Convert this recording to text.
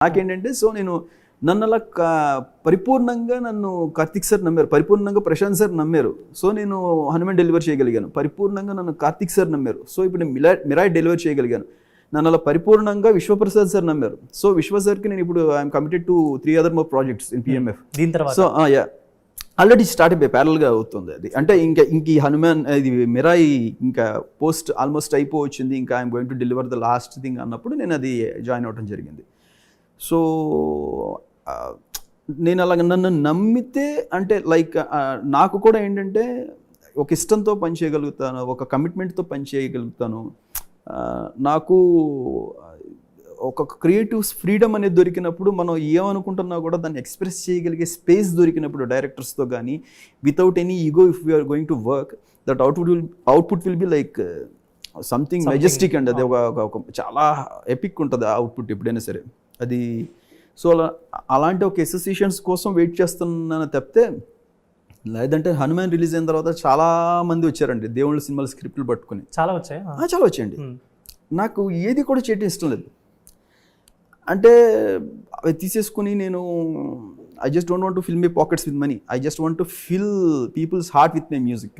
నాకేంటంటే సో నేను నన్ను అలా పరిపూర్ణంగా నన్ను కార్తిక్ సార్ నమ్మారు, పరిపూర్ణంగా ప్రశాంత్ సార్ నమ్మారు. సో నేను హనుమాన్ డెలివర్ చేయగలిగాను, పరిపూర్ణంగా నన్ను కార్తిక్ సార్ నమ్మారు. సో ఇప్పుడు నేను మిరాయ్ డెలివర్ చేయగలిగాను. నన్ను అలా పరిపూర్ణంగా విశ్వప్రసాద్ సార్ నమ్మారు. సో విశ్వ సార్కి నేను ఇప్పుడు I'm committed to 3 other more projects in PMF. దీని తర్వాత సో యా ఆల్రెడీ స్టార్ట్ అయిపోయి ప్యారల్గా అవుతుంది అది. అంటే ఇంక ఈ హనుమాన్ ఇది మిరాయి ఇంకా పోస్ట్ ఆల్మోస్ట్ అయిపోవచ్చింది, ఇంకా I'm going to deliver the last thing అన్నప్పుడు నేను అది జాయిన్ అవ్వడం జరిగింది. సో నేను అలాగ నన్ను నమ్మితే అంటే లైక్ నాకు కూడా ఏంటంటే ఒక ఇష్టంతో పని చేయగలుగుతాను, ఒక కమిట్మెంట్తో పని చేయగలుగుతాను. నాకు ఒక క్రియేటివ్ ఫ్రీడమ్ అనేది దొరికినప్పుడు మనం ఏమనుకుంటున్నా కూడా దాన్ని ఎక్స్ప్రెస్ చేయగలిగే స్పేస్ దొరికినప్పుడు డైరెక్టర్స్తో కానీ without any ego, if we are going to work that output will be like something majestic అండి. అది ఒక చాలా ఎపిక్ ఉంటుంది ఆ అవుట్పుట్ ఎప్పుడైనా సరే అది. సో అలాంటి ఒక అసోసియేషన్స్ కోసం వెయిట్ చేస్తున్నాను తప్పితే, లేదంటే హనుమాన్ రిలీజ్ అయిన తర్వాత చాలా మంది వచ్చారండి దేవుళ్ళ సినిమాల స్క్రిప్ట్లు పట్టుకుని. చాలా వచ్చాయి, చాలా వచ్చాయండి. నాకు ఏది కూడా చేయడం ఇష్టం లేదు. అంటే అవి తీసేసుకుని నేను I just don't want to fill my pockets with money, I just want to fill people's heart with my music.